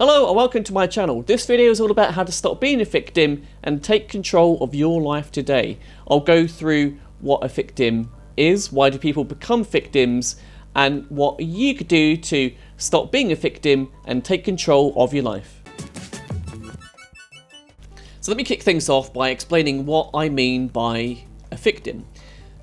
Hello and welcome to my channel. This video is all about how to stop being a victim and take control of your life today. I'll go through what a victim is, why do people become victims, and what you could do to stop being a victim and take control of your life. So let me kick things off by explaining what I mean by a victim.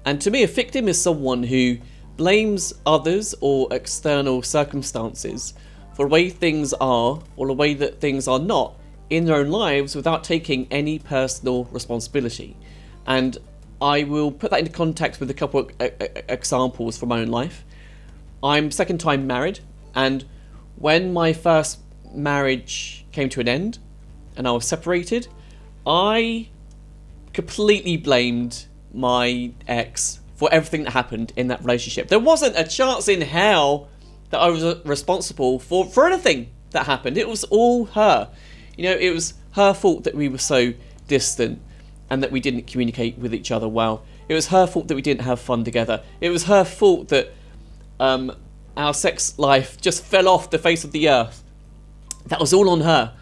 And to me, a victim is someone who blames others or external circumstances for the way things are or the way that things are not in their own lives without taking any personal responsibility. And I will put that into context with a couple of examples from my own life. I'm second time married, and when my first marriage came to an end and I was separated, I completely blamed my ex for everything that happened in that relationship. There wasn't a chance in hell that I was responsible for anything that happened. It was all her. You know, it was her fault that we were so distant and that we didn't communicate with each other well. It was her fault that we didn't have fun together. It was her fault that our sex life just fell off the face of the earth. That was all on her.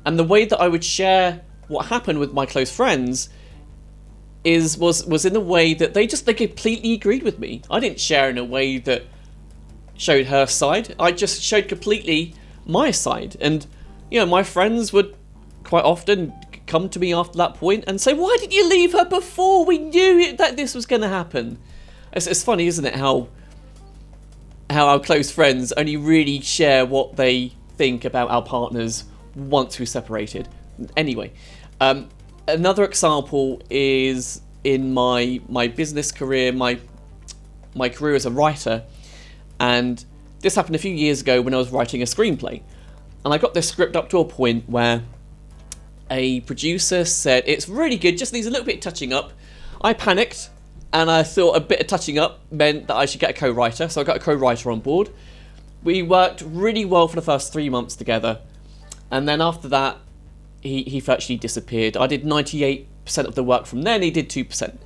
And the way that I would share what happened with my close friends was in a way that they completely agreed with me. I didn't share in a way that showed her side. I just showed completely my side. And you know, my friends would quite often come to me after that point and say, why did you leave her before? We knew that this was going to happen. It's funny, isn't it, how our close friends only really share what they think about our partners once we're separated. Anyway, another example is in my business career, my career as a writer. And this happened a few years ago when I was writing a screenplay. And I got this script up to a point where a producer said, it's really good, just needs a little bit of touching up. I panicked, and I thought a bit of touching up meant that I should get a co-writer. So I got a co-writer on board. We worked really well for the first 3 months together. And then after that, he virtually disappeared. I did 98% of the work from then, he did 2%.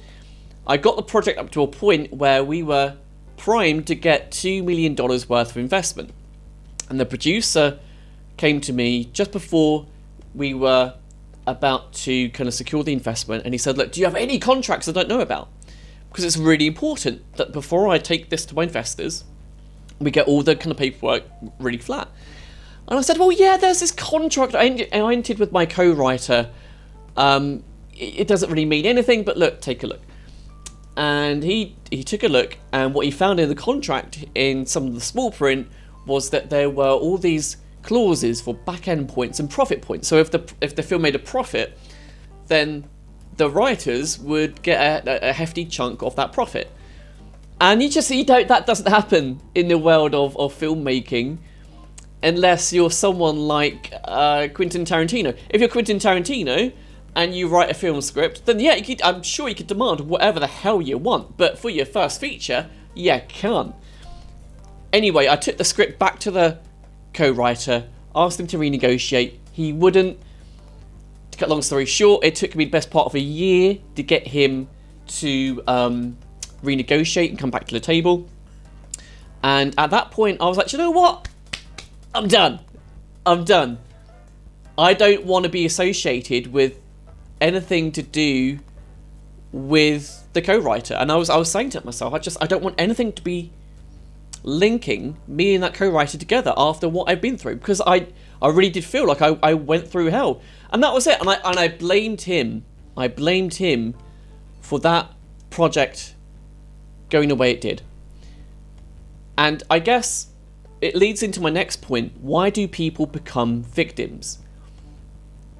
I got the project up to a point where we were primed to get $2 million worth of investment. And the producer came to me just before we were about to kind of secure the investment, and he said, look, do you have any contracts I don't know about? Because it's really important that before I take this to my investors, we get all the kind of paperwork really flat. And I said, well, yeah, there's this contract I entered with my co-writer. It doesn't really mean anything, but look, take a look. And he took a look, and what he found in the contract, in some of the small print, was that there were all these clauses for back-end points and profit points. So if the film made a profit, then the writers would get a hefty chunk of that profit. And that doesn't happen in the world of filmmaking unless you're someone like Quentin Tarantino. If you're Quentin Tarantino and you write a film script, then yeah, I'm sure you could demand whatever the hell you want. But for your first feature, you can't. Anyway, I took the script back to the co-writer, asked him to renegotiate. He wouldn't. To cut long story short, it took me the best part of a year to get him to renegotiate and come back to the table. And at that point, I was like, you know what? I'm done. I don't want to be associated with anything to do with the co-writer. And I was saying to myself, I don't want anything to be linking me and that co-writer together after what I've been through, because I really did feel like I went through hell. And that was it. And I blamed him. I blamed him for that project going the way it did. And I guess it leads into my next point. Why do people become victims?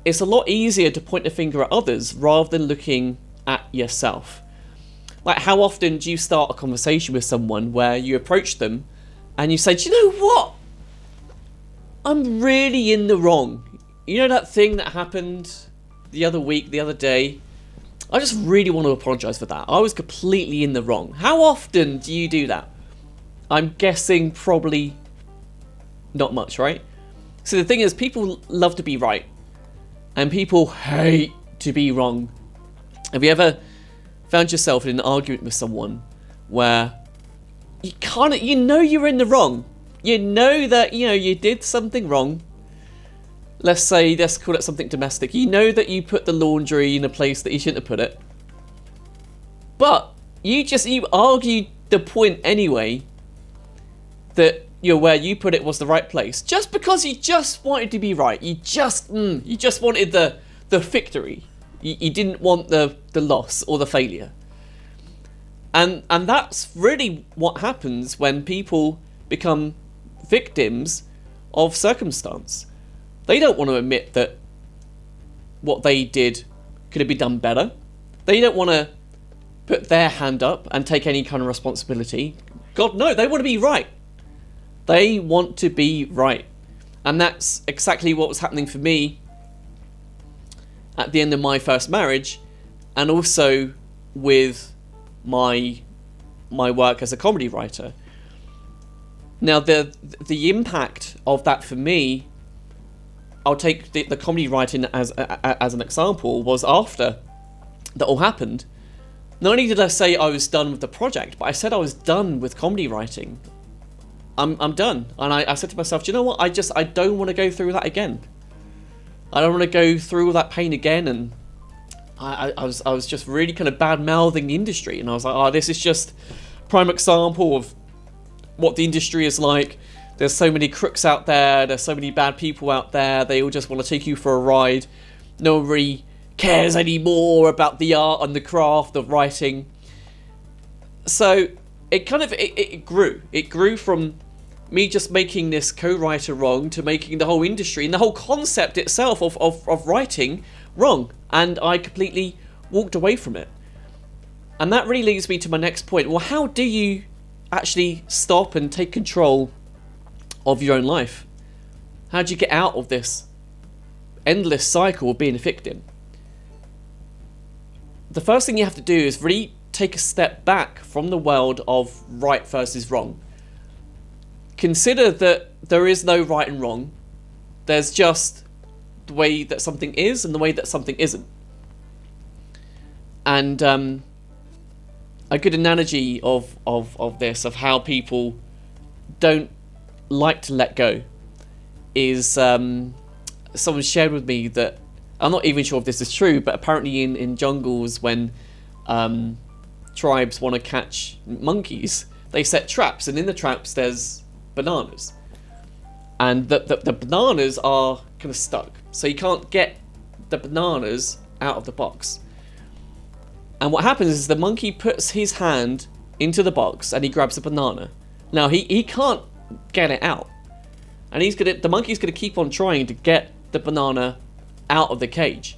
It's a lot easier to point the finger at others rather than looking at yourself. Like, how often do you start a conversation with someone where you approach them and you say, do you know what? I'm really in the wrong. You know that thing that happened the other day? I just really want to apologise for that. I was completely in the wrong. How often do you do that? I'm guessing probably not much, right? So the thing is, people love to be right. And people hate to be wrong. Have you ever found yourself in an argument with someone where you know you're in the wrong? You know that, you did something wrong, let's call it something domestic. You know that you put the laundry in a place that you shouldn't have put it, but you argue the point anyway that where you put it was the right place, just because you just wanted to be right. You just wanted the victory. You didn't want the loss or the failure. And that's really what happens when people become victims of circumstance. They don't want to admit that what they did could have been done better. They don't want to put their hand up and take any kind of responsibility. God, no, they want to be right. They want to be right. And that's exactly what was happening for me at the end of my first marriage, and also with my work as a comedy writer. Now, the impact of that for me, I'll take the comedy writing as an example, was after that all happened. Not only did I say I was done with the project, but I said I was done with comedy writing. I'm done. And I said to myself, do you know what? I don't want to go through that again. I don't want to go through all that pain again. And I was just really kind of bad-mouthing the industry. And I was like, oh, this is just a prime example of what the industry is like. There's so many crooks out there. There's so many bad people out there. They all just want to take you for a ride. No one really cares anymore about the art and the craft of writing. So it grew. It grew from me just making this co-writer wrong to making the whole industry and the whole concept itself of writing wrong. And I completely walked away from it. And that really leads me to my next point. Well, how do you actually stop and take control of your own life? How do you get out of this endless cycle of being a victim? The first thing you have to do is really take a step back from the world of right versus wrong. Consider that there is no right and wrong. There's just the way that something is and the way that something isn't. And a good analogy of this, of how people don't like to let go, is someone shared with me that, I'm not even sure if this is true, but apparently in jungles, when tribes want to catch monkeys, they set traps, and in the traps there's bananas, and the bananas are kind of stuck, so you can't get the bananas out of the box. And what happens is the monkey puts his hand into the box and he grabs the banana. Now he can't get it out, and the monkey's gonna keep on trying to get the banana out of the cage.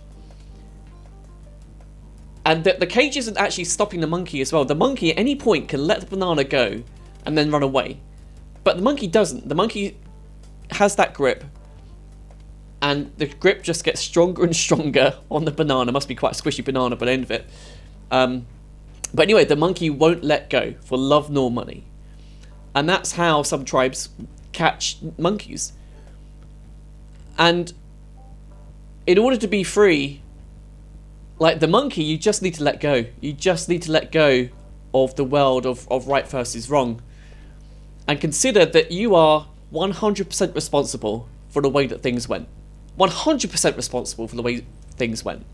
And the cage isn't actually stopping the monkey as well. The monkey at any point can let the banana go and then run away. But the monkey doesn't. The monkey has that grip, and the grip just gets stronger and stronger on the banana. Must be quite a squishy banana by the end of it. But anyway, the monkey won't let go for love nor money. And that's how some tribes catch monkeys. And in order to be free, like the monkey, you just need to let go. You just need to let go of the world of right versus wrong. And consider that you are 100% responsible for the way that things went. 100% responsible for the way things went.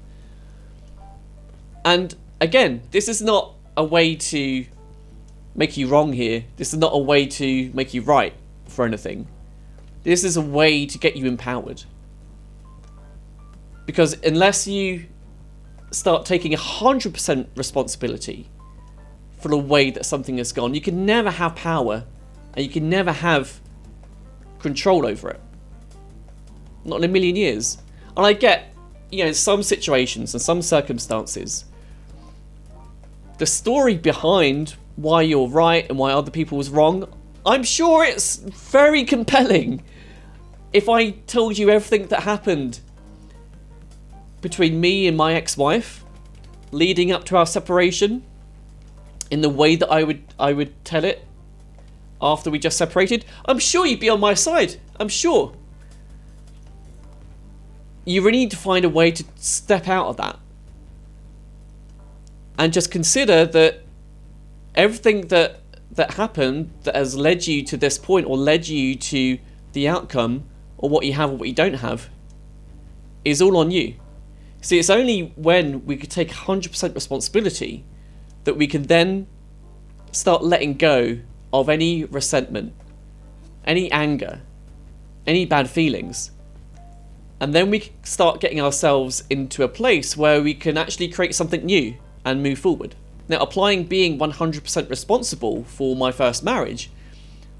And again, this is not a way to make you wrong here. This is not a way to make you right for anything. This is a way to get you empowered. Because unless you start taking 100% responsibility for the way that something has gone, you can never have power, and you can never have control over it. Not in a million years. And I get, in some situations and some circumstances, the story behind why you're right and why other people was wrong, I'm sure it's very compelling. If I told you everything that happened between me and my ex-wife leading up to our separation, in the way that I would tell it after we just separated, I'm sure you'd be on my side. I'm sure. You really need to find a way to step out of that. And just consider that everything that happened that has led you to this point, or led you to the outcome, or what you have or what you don't have, is all on you. See, it's only when we could take 100% responsibility that we can then start letting go of any resentment, any anger, any bad feelings. And then we can start getting ourselves into a place where we can actually create something new and move forward. Now, applying being 100% responsible for my first marriage,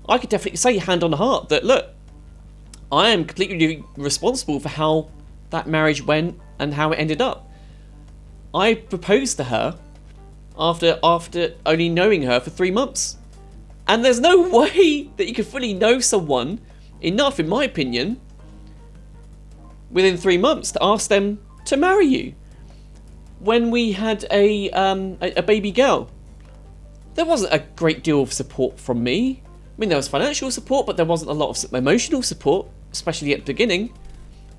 I could definitely say, hand on heart, that look, I am completely responsible for how that marriage went and how it ended up. I proposed to her after only knowing her for 3 months. And there's no way that you can fully know someone enough, in my opinion, within 3 months to ask them to marry you. When we had a baby girl, there wasn't a great deal of support from me. I mean, there was financial support, but there wasn't a lot of emotional support, especially at the beginning.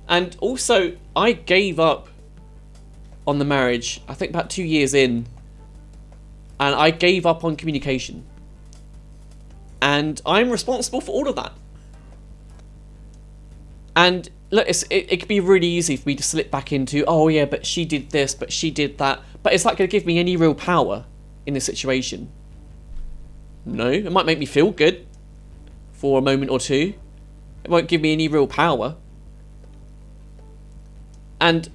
And also, I gave up on the marriage, I think about 2 years in, and I gave up on communication. And I'm responsible for all of that. And look, it could be really easy for me to slip back into, oh yeah, but she did this, but she did that. But is that going to give me any real power in this situation? No, it might make me feel good for a moment or two. It won't give me any real power. And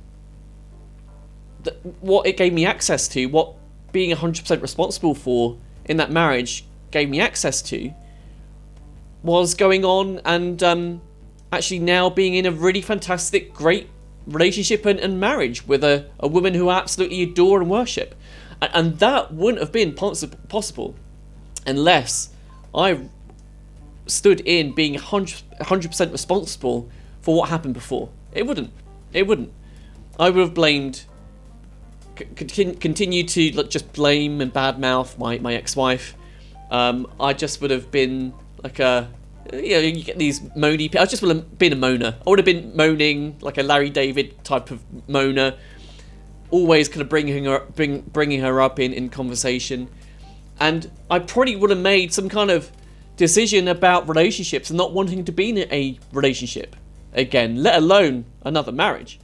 what it gave me access to, what being 100% responsible for in that marriage gave me access to, was going on and actually now being in a really fantastic, great relationship and marriage with a woman who I absolutely adore and worship. And that wouldn't have been possible unless I stood in being 100% responsible for what happened before. It wouldn't. I would have blamed, continued to just blame and badmouth my ex-wife. I just would have been like you get these moany people. I just would have been a moaner. I would have been moaning like a Larry David type of moaner, always kind of bringing her up in conversation. And I probably would have made some kind of decision about relationships and not wanting to be in a relationship again, let alone another marriage.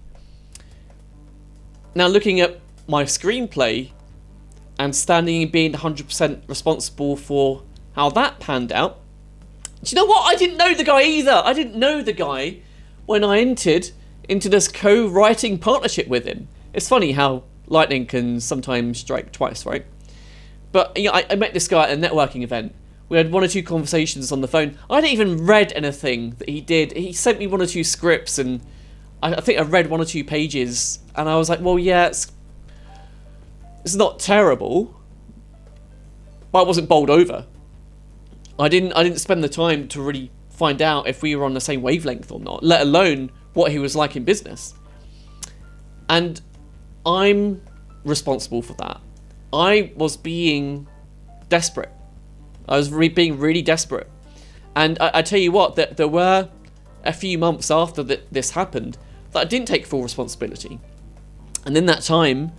Now, looking at my screenplay and standing and being 100% responsible for how that panned out, do you know what? I didn't know the guy either. I didn't know the guy when I entered into this co-writing partnership with him. It's funny how lightning can sometimes strike twice, right? But you know, I met this guy at a networking event. We had 1 or 2 conversations on the phone. I hadn't even read anything that he did. He sent me 1 or 2 scripts, and I think I read 1 or 2 pages, and I was like, well, yeah, it's not terrible, but I wasn't bowled over. I didn't spend the time to really find out if we were on the same wavelength or not, let alone what he was like in business. And I'm responsible for that. I was being desperate. I was being really desperate. And I tell you what, that there were a few months after this happened that I didn't take full responsibility. And in that time,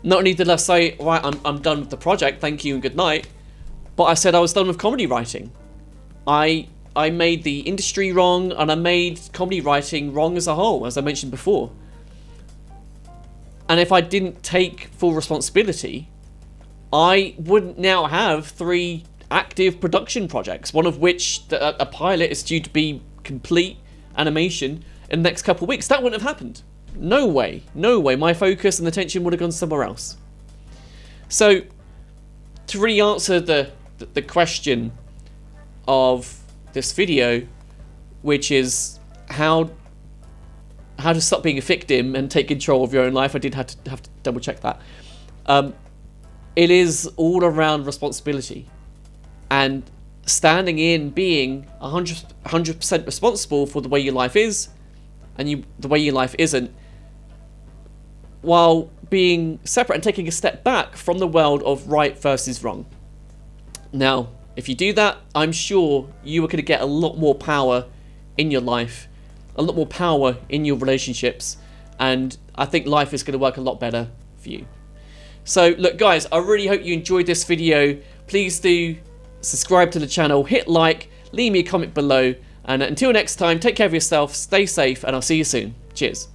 not only did I say, right, I'm done with the project, thank you and good night, but I said I was done with comedy writing. I made the industry wrong, and I made comedy writing wrong as a whole, as I mentioned before. And if I didn't take full responsibility, I wouldn't now have 3 active production projects, one of which a pilot is due to be complete animation in the next couple of weeks. That wouldn't have happened. No way. My focus and attention would have gone somewhere else. So, to really answer the question of this video, which is how to stop being a victim and take control of your own life, I did have to double check that. It is all around responsibility and standing in, being 100% responsible for the way your life is and the way your life isn't, while being separate and taking a step back from the world of right versus wrong. Now, if you do that, I'm sure you are going to get a lot more power in your life, a lot more power in your relationships, and I think life is going to work a lot better for you. So, look, guys, I really hope you enjoyed this video. Please do subscribe to the channel, hit like, leave me a comment below, and until next time, take care of yourself, stay safe, and I'll see you soon. Cheers.